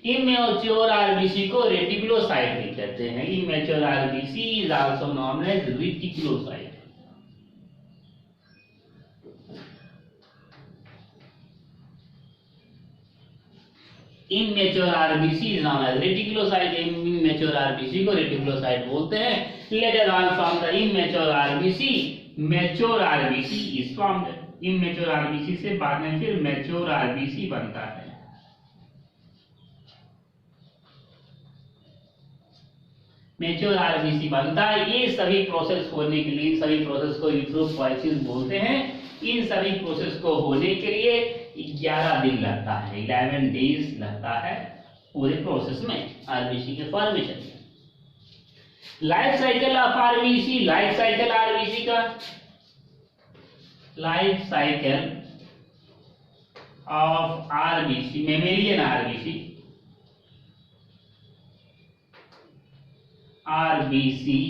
Immature RBC को रेटिकुलोसाइट भी कहते हैं। Immature RBC is also known as reticulocyte. Immature RBC is known as reticulocyte. Immature RBC को रेटिकुलोसाइट बोलते हैं। Later on from the immature RBC mature RBC is formed. Immature RBC से बाद में फिर मैच्योर आरबीसी बनता है। मैच्योर आरबीसी बनता है। ये सभी प्रोसेस होने के लिए, सभी प्रोसेस को इरिथ्रोपोइसिस बोलते हैं। इन सभी प्रोसेस को होने के लिए 11 दिन लगता है, 11 डेज लगता है पूरे प्रोसेस में आरबीसी के फॉर्मेशन में। Life cycle of RBC, life cycle RBC का, life cycle of RBC, mammalian RBC, RBC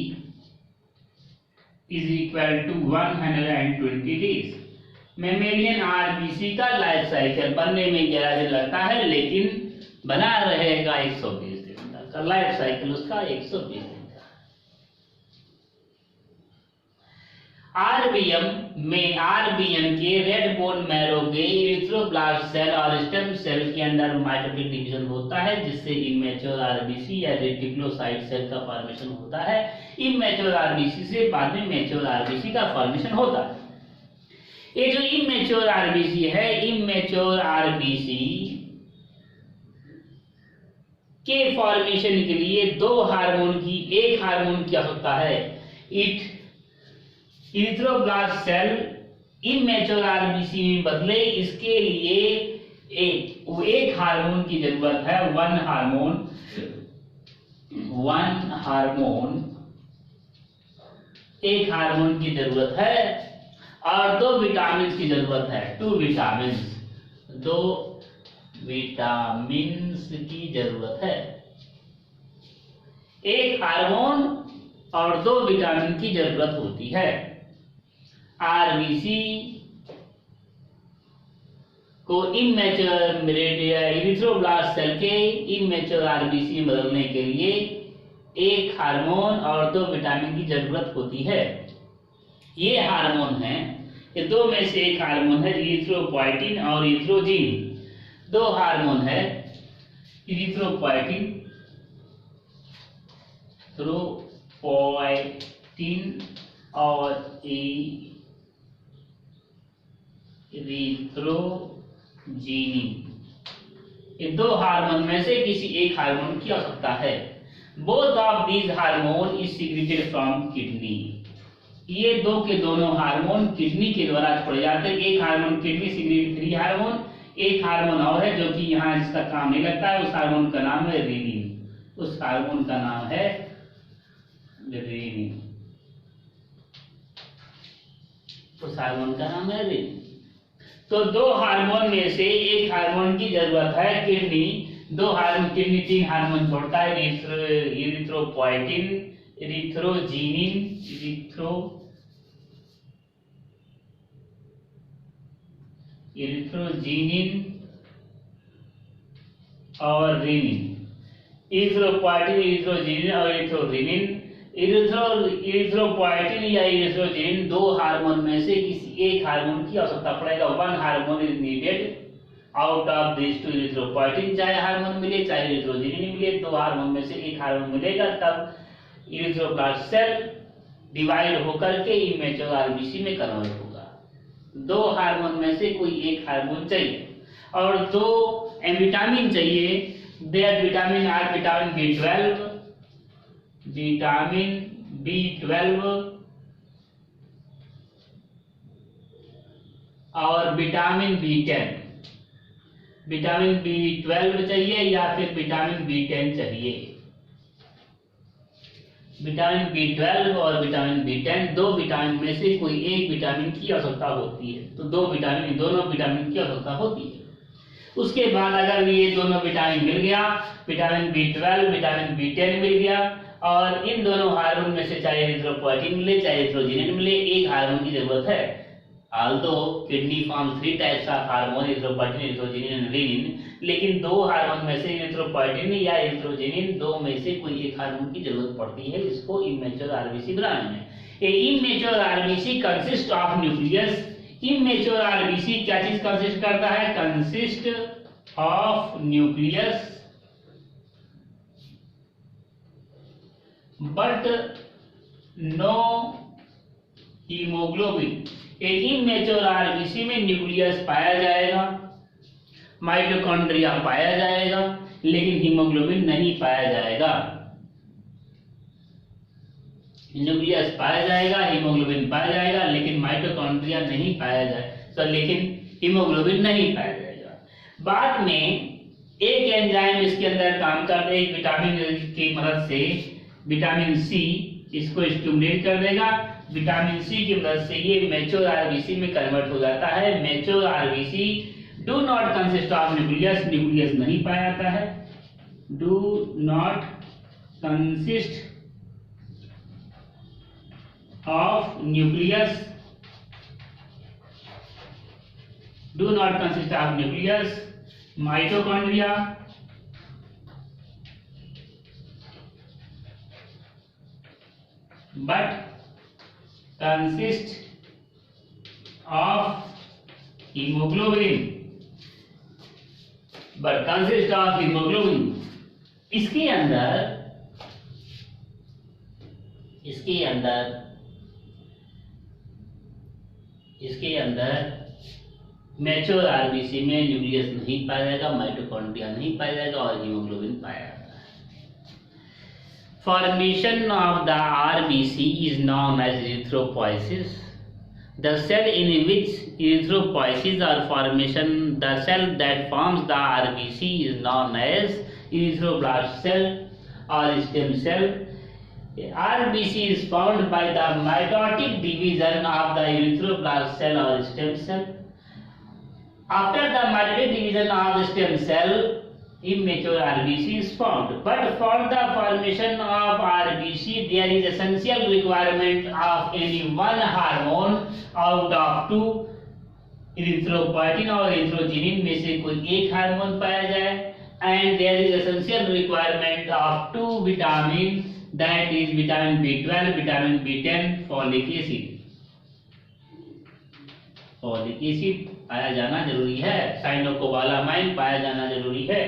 is equal to 120 days. Mammalian RBC का लाइफ साइकिल बनने में 11 दिन लगता है, लेकिन बना रहेगा 120 दिन का। लाइफ साइकिल उसका 120 दिन का। आरबीएम में, आरबीएम के रेड बोन मैरो के इरिथ्रोब्लास्ट सेल और स्टेम सेल के अंदर माइटोटिक डिवीजन होता है, जिससे इमेच्योर आरबीसी या रेटिकुलोसाइट सेल का फॉर्मेशन होता है। इमेच्योर आरबीसी से बाद में मैच्योर आरबीसी का फॉर्मेशन होता है। ये जो इमेच्योर आरबीसी है, इमेच्योर आरबीसी के फॉर्मेशन के लिए दो हार्मोन की, एक हार्मोन की आवश्यकता है। इरिथ्रोब्लास्ट सेल इमेच्योर आरबीसी में बदले, इसके लिए एक हार्मोन की जरूरत है। वन हार्मोन, एक हार्मोन की जरूरत है और 2 विटामिन की जरूरत है। 2 विटामिन्स की जरूरत है। एक हार्मोन और 2 विटामिन की जरूरत होती है। आरबीसी को इमेच्योर इरिथ्रोब्लास्ट सेल के इमेच्योर आरबीसी में बदलने के लिए एक हार्मोन और 2 विटामिन की जरूरत होती है। ये हार्मोन है, ये दो में से एक हार्मोन है इरिथ्रोपोइटिन और इरिथ्रोजिन। 2 हार्मोन है, इरिथ्रोपोइटिन और इरिथ्रोजिनिन। ये 2 हार्मोन में से किसी एक हार्मोन की आवश्यकता है। Both of these hormone is secreted from kidney. ये दो के दोनों हार्मोन किडनी के द्वारा छोड़े जाते हैं। एक हार्मोन किडनी सीक्रेटरी हार्मोन, एक हार्मोन और है जो कि यहाँ जिसका काम नहीं लगता है। उस हार्मोन का नाम है रेनिन। उस हार्मोन का नाम है रेनिन। उस हार्मोन का नाम है रेनिन। तो 2 हार्मोन में से एक हार्मोन की जरूरत है किडनी। 2 हार्मोन, किडनी 3 हार्मोन छोड़ता है, इरिथ्रोपोइटिन, इरिथ्रोजिनिन, इरिथ्रोजिनिन और रेनिन। इरिथ्रोपोइटिन, इरिथ्रोजिनिन और इरिथ्रोरेनिन। इरिथ्रोपोइटिन या इरिथ्रोजिनिन 2 हार्मोन में से किसी एक हार्मोन की आवश्यकता पड़ेगा। 1 hormone is needed out of this 2 erythropoietin. चाहे हार्मोन मिले चाहे इरिथ्रोजिनिन मिले, 2 हार्मोन में से एक हार्मोन मिलेगा, तब इरिथ्रोब्लास्ट सेल डिवाइड होकर के इमेच्योर आरबीसी में कन्वर्ट होगा। 2 हार्मोन में से कोई एक हार्मोन चाहिए और 2 विटामिन चाहिए। That vitamin are vitamin B12 और विटामिन B10। विटामिन B12 चाहिए या फिर विटामिन B10 चाहिए। विटामिन B12 और विटामिन B10, 2 विटामिन में से कोई एक विटामिन की आवश्यकता होती है। तो 2 विटामिन, दोनों विटामिन की आवश्यकता होती है। उसके बाद अगर ये दोनों विटामिन मिल गया, विटामिन B12, विटामिन B10 मिल गया, और इन दोनों हार्मोन में से चाहे एरिथ्रोपोएटिन मिले चाहे एरिथ्रोजिनिन मिले, एक हार्मोन की जरूरत है। although kidney forms 3 types of hormone, erythropoietin, erythrogenin and renin, लेकिन दो हार्मोन में से एरिथ्रोपोएटिन या एरिथ्रोजिनिन दो में से कोई एक हार्मोन की जरूरत पड़ती है इसको इमेच्योर आरबीसी बनाने में। A immature RBC consist of nucleus. Immature RBC क्या चीज कंसिस्ट करता है? Consist of nucleus but no hemoglobin. एक इमेच्योर आरबीसी में न्यूक्लियस पाया जाएगा, माइटोकॉन्ड्रिया पाया जाएगा, लेकिन हीमोग्लोबिन नहीं पाया जाएगा। न्यूक्लियस पाया जाएगा, हीमोग्लोबिन पाया जाएगा, लेकिन माइटोकॉन्ड्रिया नहीं पाया जाएगा, लेकिन हीमोग्लोबिन नहीं पाया जाएगा। बाद में एक एंजाइम इसके अंदर काम करता है, एक विटामिन की मदद से, विटामिन सी इसको स्टिमुलेट कर देगा। विटामिन सी की मदद से ये मैच्योर आरबीसी में कन्वर्ट हो जाता है। Mature RBC do not consist of nucleus, nucleus नहीं पाया जाता है। Do not consist of nucleus, do not consist of nucleus, mitochondria, but consist of hemoglobin, but consist of hemoglobin। इसके अंदर मैच्योर आरबीसी में न्यूक्लियस नहीं पाया जाएगा, माइटोकॉन्ड्रिया नहीं पाया जाएगा और हीमोग्लोबिन पाया जाएगा। Formation of the RBC is known as erythropoiesis. The cell in which erythropoiesis or formation, the cell that forms the RBC is known as erythroblast cell or stem cell. RBC is formed by the mitotic division of the erythroblast cell or stem cell. After the mitotic division of the stem cell, immature RBC is formed, but for the formation of RBC there is essential requirement of any one hormone out of two, erythropoietin और erythrogenin में से कोई एक hormone पाया जाए, and there is essential requirement of two vitamins, that is vitamin B12, vitamin B10, folic acid। Folic acid पाया जाना जरूरी है, साइनोकोबालामाइन पाया जाना जरूरी है।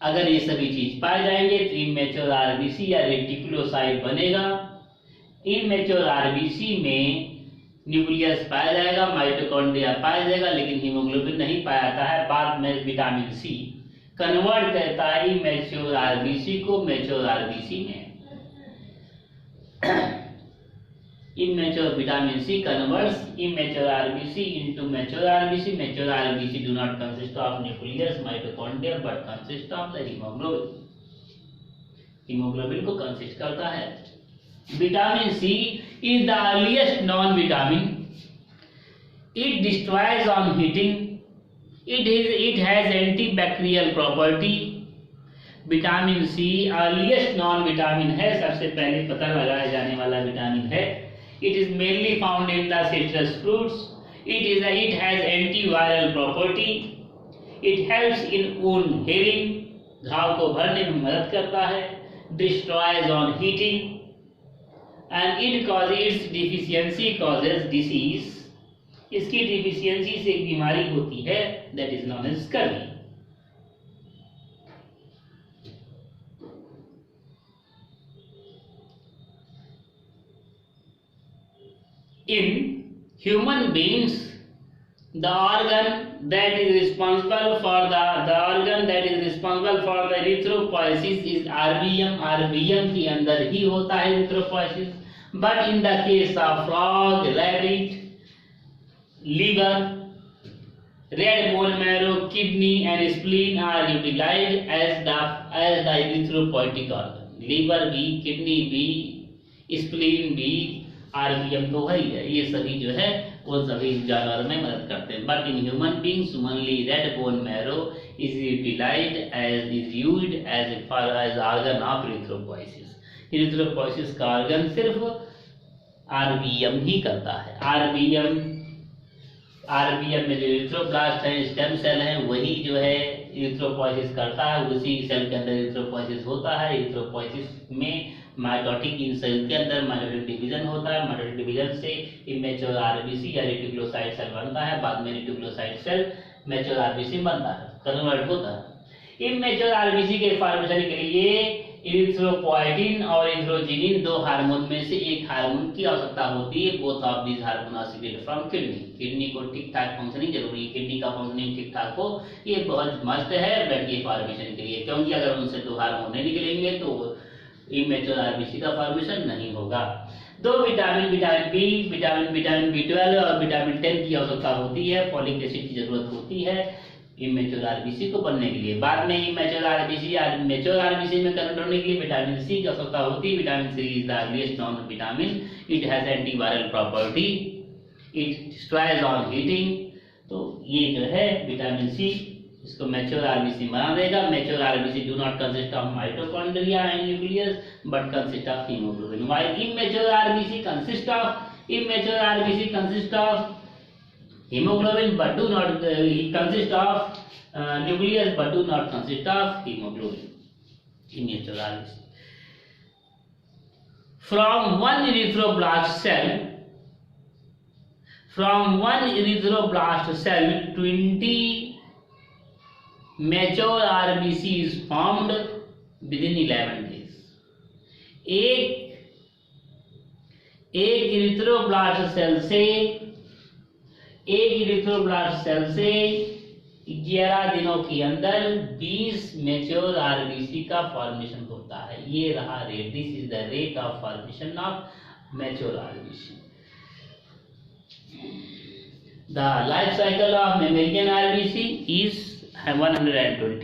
अगर ये सभी चीज पाए जाएंगे तो इमेच्योर आरबीसी या रेटिकुलोसाइट बनेगा। इमेच्योर आरबीसी में न्यूक्लियस पाया जाएगा, माइटोकॉन्ड्रिया पाया जाएगा, लेकिन हीमोग्लोबिन नहीं पाया जाता है। बाद में विटामिन सी कन्वर्ट करता है इमेच्योर आरबीसी को मैच्योर आरबीसी में। immature vitamin C converts immature RBC into mature RBC. Mature RBC do not consist of nucleus, mitochondria, but consist of the hemoglobin. Hemoglobin को consist करता है। Vitamin C is the earliest non-vitamin. It destroys on heating. It has antibacterial property. Vitamin C earliest known vitamin है, सबसे पहले पता लगाया जाने वाला विटामिन है। It is mainly found in the citrus fruits. It has antiviral property. It helps in wound healing. घाव को भरने में मदद करता है। Destroys on heating. And its deficiency causes disease. इसकी डिफिशियंसी से एक बीमारी होती है, that is known as scurvy. In human beings, the organ that is responsible for the erythropoiesis is RBM. RBM के अंदर ही होता है erythropoiesis. But in the case of frog, rabbit, liver, red bone marrow, kidney and spleen are utilized as the erythropoietic organ. Liver भी, kidney भी, spleen भी, RBM तो है ही है, ये सभी जो है वो सभी जानवर में मदद करते हैं। But in human beings only red bone marrow is utilised as is used as organ of erythropoiesis. Erythropoiesis का ऑर्गन सिर्फ आरबीएम ही करता है। आरबीएम में जो इरिथ्रोब्लास्ट है, स्टेम सेल है, वही जो है इरिथ्रोपोइसिस करता है। उसी सेल के अंदर इरिथ्रोपोइसिस होता है। इरिथ्रोपोइसिस में माइटोटिक इन सेल के अंदर माइटोटिक डिवीजन होता है। माइटोटिक डिवीजन से इमेच्योर आरबीसी या रेटिकुलोसाइट सेल बनता है। बाद में रेटिकुलोसाइट सेल मैच्योर आरबीसी बनता है, कन्वर्ट होता है। इमेच्योर आरबीसी के फॉर्मेशन के लिए इरिथ्रोपोइटिन और इथ्रोजिनिन दो हार्मोन में से एक हार्मोन की आवश्यकता होती है। Both of these hormone are secreted from kidney. Kidney को ठीक ठाक फंक्शनिंग जरूरी है। किडनी का फंक्शनिंग ठीक ठाक हो, ये बहुत मस्त है ब्लड के फॉर्मेशन के लिए, क्योंकि अगर उनसे दो हार्मोन नहीं निकलेंगे तो इमेच्योर आरबीसी का फॉर्मेशन नहीं होगा। दो विटामिन विटामिन B12 और विटामिन 10 की आवश्यकता होती है। फॉलिक एसिड की जरूरत होती है इमेच्योर आरबीसी को बनने के लिए। बाद में इमेच्योर आरबीसी में कन्वर्ट होने के लिए विटामिन सी की आवश्यकता होती है। Vitamin C is the earliest known vitamin. It has antiviral property, it destroys on heating. तो ये जो है विटामिन सी, इसको मैच्योर आरबीसी बना देगा। Mature RBC do not consist of mitochondria and nucleus but consist of haemoglobin. While immature RBC consist of hemoglobin but do not consist of nucleus but do not consist of hemoglobin. Immature RBC. From one erythroblast cell 20 mature RBC is formed within 11 days. एक erythroblast cell से 11 दिनों के अंदर 20 mature RBC का formation होता है। ये रहा rate, this is the rate of formation of mature RBC. The life cycle of mammalian RBC is 120